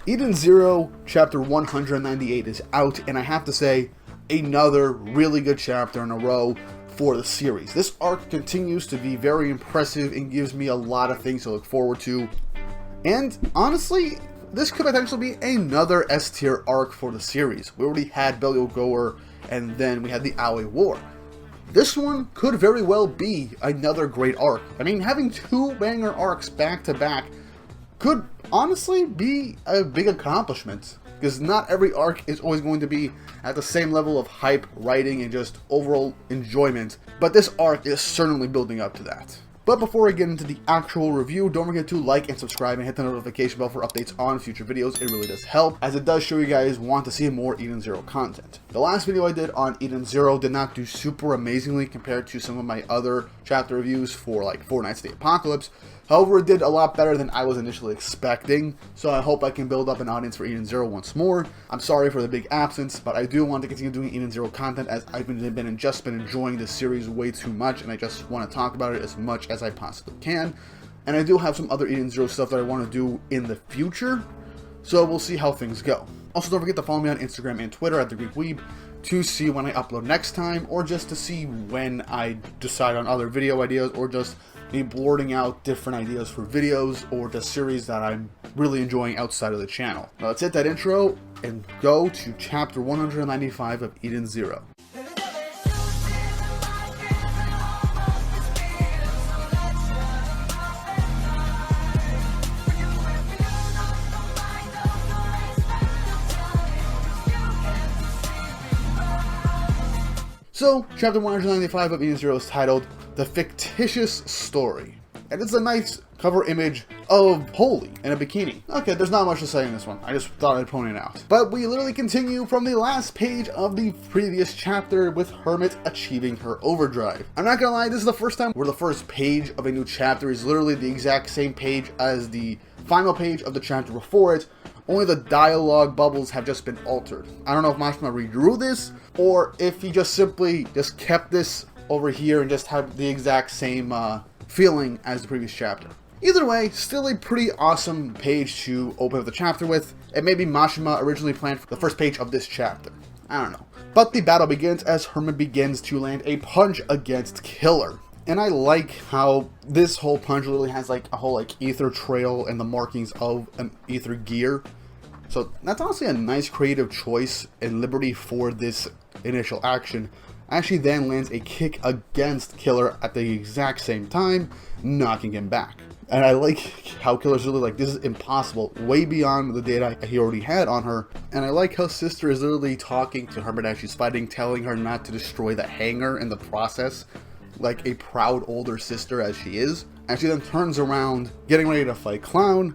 Eden Zero Chapter 198 is out, and I have to say, another really good chapter in a row for the series. This arc continues to be very impressive and gives me a lot of things to look forward to. And honestly, this could potentially be another S-tier arc for the series. We already had Belial Goer, and then we had the Aoi War. This one could very well be another great arc. I mean, having two banger arcs back to back could honestly be a big accomplishment, because not every arc is always going to be at the same level of hype, writing, and just overall enjoyment, but this arc is certainly building up to that. But before I get into the actual review, don't forget to like and subscribe and hit the notification bell for updates on future videos. It really does help, as it does show you guys want to see more Eden Zero content. The last video I did on Eden Zero did not do super amazingly compared to some of my other chapter reviews for like Four Nights of the Apocalypse. However, it did a lot better than I was initially expecting, so I hope I can build up an audience for Eden Zero once more. I'm sorry for the big absence, but I do want to continue doing Eden Zero content, as I've just been enjoying this series way too much, and I just want to talk about it as much as I possibly can. And I do have some other Eden Zero stuff that I want to do in the future, so we'll see how things go. Also, don't forget to follow me on Instagram and Twitter at @TheGreekWeeb to see when I upload next time, or just to see when I decide on other video ideas, or just me blurting out different ideas for videos or the series that I'm really enjoying outside of the channel. Now let's hit that intro and go to chapter 195 of Eden Zero. So, chapter 195 of Eden Zero is titled The Fictitious Story, and it's a nice cover image of Holy in a bikini. Okay, there's not much to say in this one, I just thought I'd point it out. But we literally continue from the last page of the previous chapter with Hermit achieving her overdrive. I'm not gonna lie, this is the first time where the first page of a new chapter is literally the exact same page as the final page of the chapter before it, only the dialogue bubbles have just been altered. I don't know if Mashima redrew this, or if he just simply just kept this over here and just have the exact same feeling as the previous chapter. Either way, still a pretty awesome page to open up the chapter with, and maybe Mashima originally planned for the first page of this chapter. I don't know. But the battle begins as Hermit begins to land a punch against Killer. And I like how this whole punch literally has like a whole like ether trail and the markings of an ether gear. So that's honestly a nice creative choice and liberty for this initial action. Actually then lands a kick against Killer at the exact same time, knocking him back. And I like how Killer's really like, this is impossible, way beyond the data he already had on her. And I like how Sister is literally talking to Hermit as she's fighting, telling her not to destroy the hangar in the process, like a proud older sister as she is. And she then turns around, getting ready to fight Clown,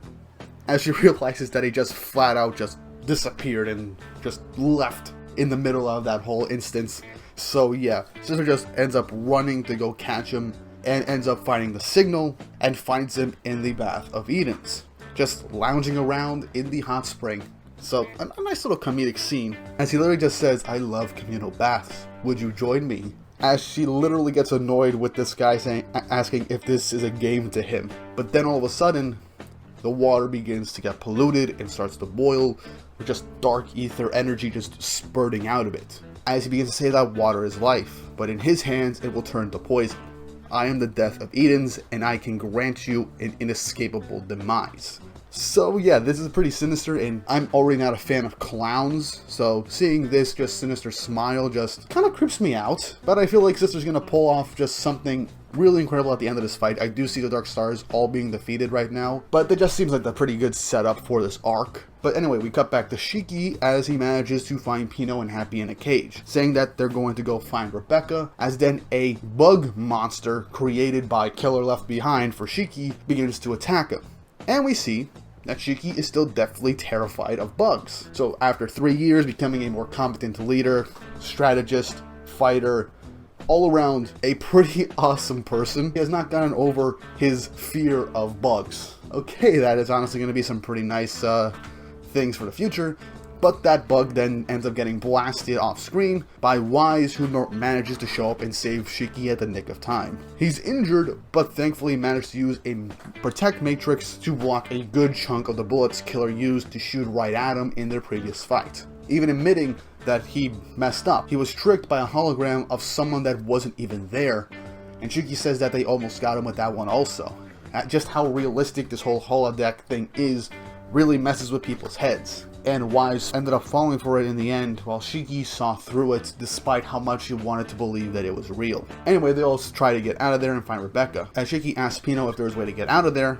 as she realizes that he just flat out just disappeared and just left in the middle of that whole instance. So yeah, Sister just ends up running to go catch him, and ends up finding the signal, and finds him in the Bath of Edens, just lounging around in the hot spring. So a nice little comedic scene, as he literally just says, "I love communal baths, would you join me?" As she literally gets annoyed with this guy asking if this is a game to him. But then all of a sudden, the water begins to get polluted and starts to boil, with just dark ether energy just spurting out of it. As he begins to say that water is life, but in his hands it will turn to poison. I am the death of Edens, and I can grant you an inescapable demise. So yeah, this is pretty sinister, and I'm already not a fan of clowns, so seeing this just sinister smile just kind of creeps me out. But I feel like Sister's gonna pull off just something really incredible at the end of this fight. I do see the Dark Stars all being defeated right now, but that just seems like a pretty good setup for this arc. But anyway, we cut back to Shiki as he manages to find Pino and Happy in a cage, saying that they're going to go find Rebecca, as then a bug monster created by Killer left behind for Shiki begins to attack him. And we see that Shiki is still deathly terrified of bugs. So after 3 years becoming a more competent leader, strategist, fighter, all around a pretty awesome person, he has not gotten over his fear of bugs. Okay, that is honestly going to be some pretty nice things for the future. But that bug then ends up getting blasted off screen by Wise, who manages to show up and save Shiki at the nick of time. He's injured, but thankfully managed to use a protect matrix to block a good chunk of the bullets Killer used to shoot right at him in their previous fight. Even admitting that he messed up. He was tricked by a hologram of someone that wasn't even there, and Shiki says that they almost got him with that one also. Just how realistic this whole holodeck thing is really messes with people's heads. And Wise ended up falling for it in the end, while Shiki saw through it despite how much he wanted to believe that it was real. Anyway, they all try to get out of there and find Rebecca. As Shiki asks Pino if there's a way to get out of there,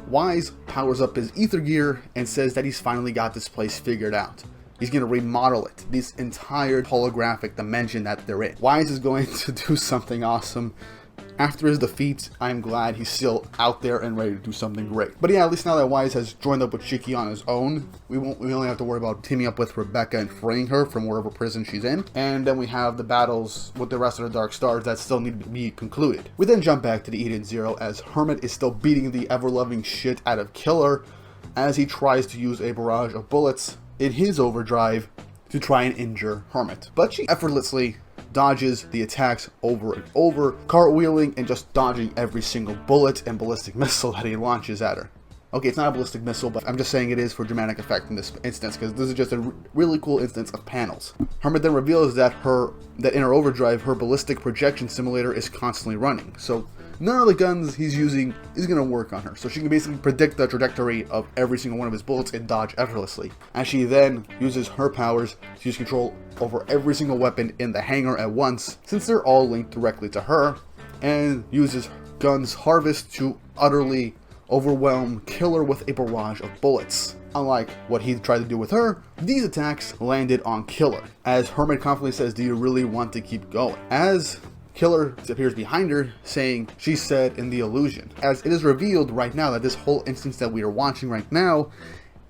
Wise powers up his ether gear and says that he's finally got this place figured out. He's going to remodel it, this entire holographic dimension that they're in. Wise is going to do something awesome. After his defeat, I'm glad he's still out there and ready to do something great. But yeah, at least now that Wise has joined up with Shiki on his own, we only have to worry about teaming up with Rebecca and freeing her from wherever prison she's in. And then we have the battles with the rest of the Dark Stars that still need to be concluded. We then jump back to the Eden Zero as Hermit is still beating the ever-loving shit out of Killer as he tries to use a barrage of bullets in his overdrive to try and injure Hermit. But she effortlessly dodges the attacks over and over, cartwheeling and just dodging every single bullet and ballistic missile that he launches at her. Okay, it's not a ballistic missile, but I'm just saying it is for dramatic effect in this instance, because this is just a really cool instance of panels. Hermit then reveals that in her overdrive, her ballistic projection simulator is constantly running. So none of the guns he's using is going to work on her. So she can basically predict the trajectory of every single one of his bullets and dodge effortlessly. As she then uses her powers to use control over every single weapon in the hangar at once, since they're all linked directly to her, and uses Gun's harvest to utterly overwhelm Killer with a barrage of bullets. Unlike what he tried to do with her, these attacks landed on Killer, as Hermit confidently says, "Do you really want to keep going?" As Killer appears behind her, saying she said in the illusion. As it is revealed right now that this whole instance that we are watching right now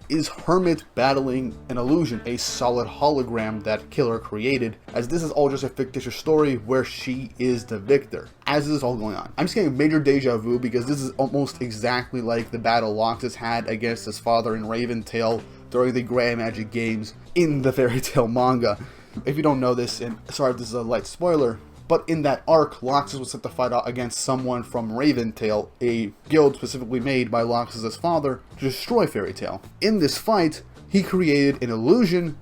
is Hermit battling an illusion, a solid hologram that Killer created, as this is all just a fictitious story where she is the victor. As this is all going on, I'm just getting major deja vu because this is almost exactly like the battle Loxus had against his father in Raven Tail during the Grand Magic Games in the Fairy Tail manga. If you don't know this, and sorry if this is a light spoiler, but in that arc, Loxus was set to fight out against someone from Raven Tail, a guild specifically made by Loxus' father to destroy Fairy Tail. In this fight, he created an illusion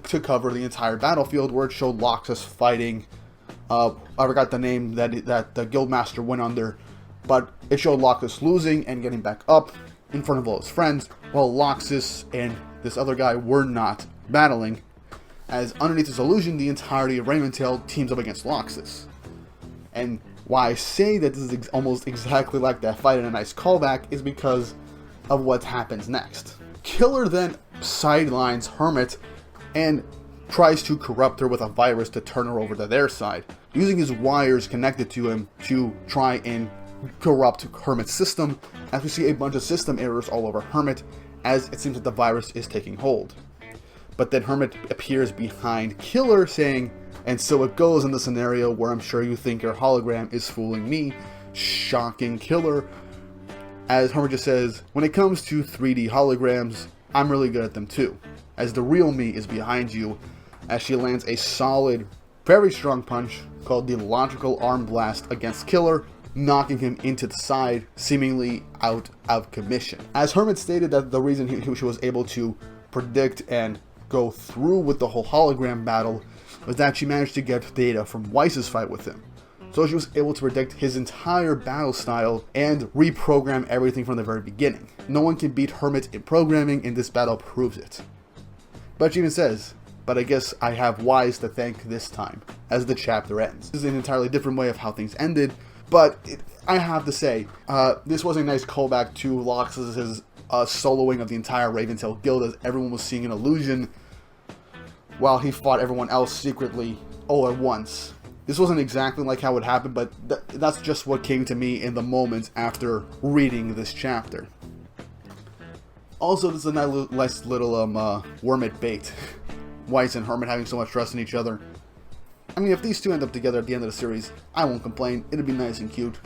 to cover the entire battlefield where it showed Loxus fighting, I forgot the name that the guildmaster went under, but it showed Loxus losing and getting back up in front of all his friends, while Loxus and this other guy were not battling, as underneath this illusion, the entirety of Raven Tail teams up against Loxus. And why I say that this is almost exactly like that fight and a nice callback is because of what happens next. Killer then sidelines Hermit and tries to corrupt her with a virus to turn her over to their side, using his wires connected to him to try and corrupt Hermit's system, as we see a bunch of system errors all over Hermit, as it seems that the virus is taking hold. But then Hermit appears behind Killer saying, "And so it goes in the scenario where I'm sure you think your hologram is fooling me," shocking Killer. As Hermit just says, "When it comes to 3D holograms, I'm really good at them too, as the real me is behind you," as she lands a solid, very strong punch called the Logical Arm Blast against Killer, knocking him into the side, seemingly out of commission. As Hermit stated that the reason she was able to predict and go through with the whole hologram battle was that she managed to get data from Weiss's fight with him. So she was able to predict his entire battle style and reprogram everything from the very beginning. No one can beat Hermit in programming, and this battle proves it. But she even says, "But I guess I have Weiss to thank this time," as the chapter ends. This is an entirely different way of how things ended, but I have to say, this was a nice callback to Loxus' soloing of the entire Raven Tail guild, as everyone was seeing an illusion while he fought everyone else secretly all at once. This wasn't exactly like how it happened, but that's just what came to me in the moment after reading this chapter. Also, this is a nice little Wormit bait. Weiss and Hermit having so much trust in each other. I mean, if these two end up together at the end of the series, I won't complain. It'll be nice and cute.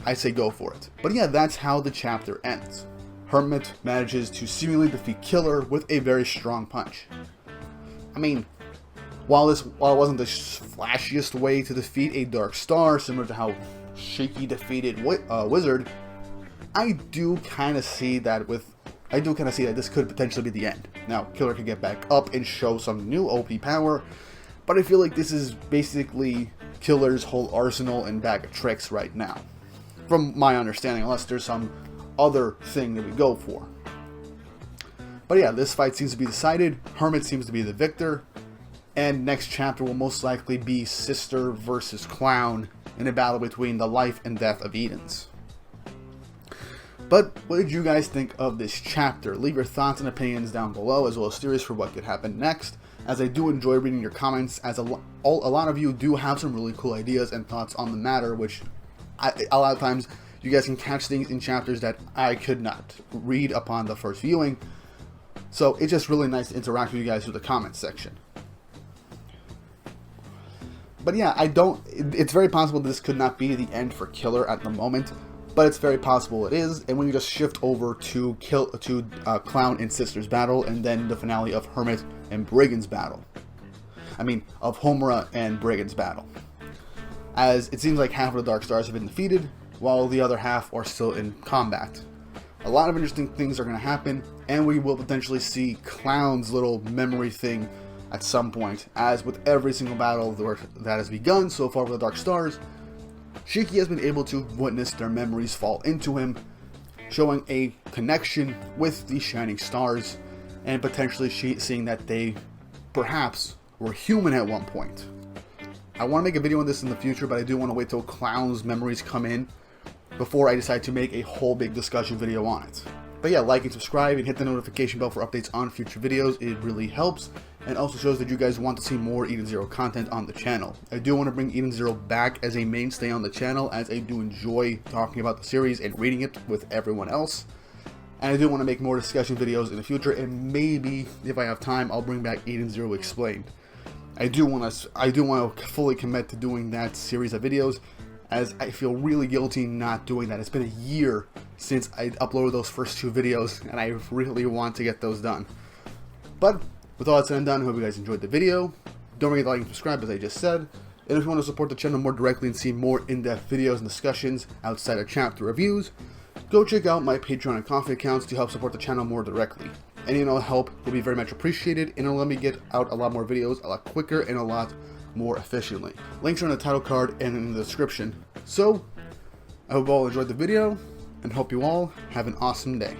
I say go for it. But yeah, that's how the chapter ends. Hermit manages to seemingly defeat Killer with a very strong punch. I mean, while it wasn't the flashiest way to defeat a Dark Star, similar to how Shiki defeated Wizard, I do kind of see that this could potentially be the end. Now, Killer could get back up and show some new OP power, but I feel like this is basically Killer's whole arsenal and bag of tricks right now, from my understanding, unless there's some other thing that we go for. But yeah, this fight seems to be decided. Hermit seems to be the victor, and next chapter will most likely be Sister versus Clown in a battle between the life and death of Edens. But what did you guys think of this chapter? Leave your thoughts and opinions down below, as well as theories for what could happen next, as I do enjoy reading your comments, as a lot of you do have some really cool ideas and thoughts on the matter, which a lot of times you guys can catch things in chapters that I could not read upon the first viewing. So it's just really nice to interact with you guys through the comments section. But yeah, it's very possible this could not be the end for Killer at the moment, but it's very possible it is, and when you just shift over to Clown and Sister's battle, and then the finale of Hermit and Brigand's battle. I mean, of Homura and Brigand's battle. As it seems like half of the Dark Stars have been defeated, while the other half are still in combat. A lot of interesting things are going to happen, and we will potentially see Clown's little memory thing at some point, as with every single battle that has begun so far with the Dark Stars, Shiki has been able to witness their memories fall into him, showing a connection with the Shining Stars, and potentially seeing that they perhaps were human at one point. I want to make a video on this in the future, but I do want to wait till Clown's memories come in before I decide to make a whole big discussion video on it. But yeah, like and subscribe and hit the notification bell for updates on future videos. It really helps, and also shows that you guys want to see more Eden Zero content on the channel. I do want to bring Eden Zero back as a mainstay on the channel, as I do enjoy talking about the series and reading it with everyone else. And I do want to make more discussion videos in the future, and maybe, if I have time, I'll bring back Eden Zero Explained. I do want to fully commit to doing that series of videos, as I feel really guilty not doing that. It's been a year since I uploaded those first 2 videos, and I really want to get those done. But with all that said and done, I hope you guys enjoyed the video. Don't forget to like and subscribe, as I just said. And if you want to support the channel more directly and see more in-depth videos and discussions outside of chapter reviews, go check out my Patreon and Ko-fi accounts to help support the channel more directly. Any and all help will be very much appreciated, and it'll let me get out a lot more videos a lot quicker and a lot more efficiently. Links are in the title card and in the description. So, I hope you all enjoyed the video, and hope you all have an awesome day.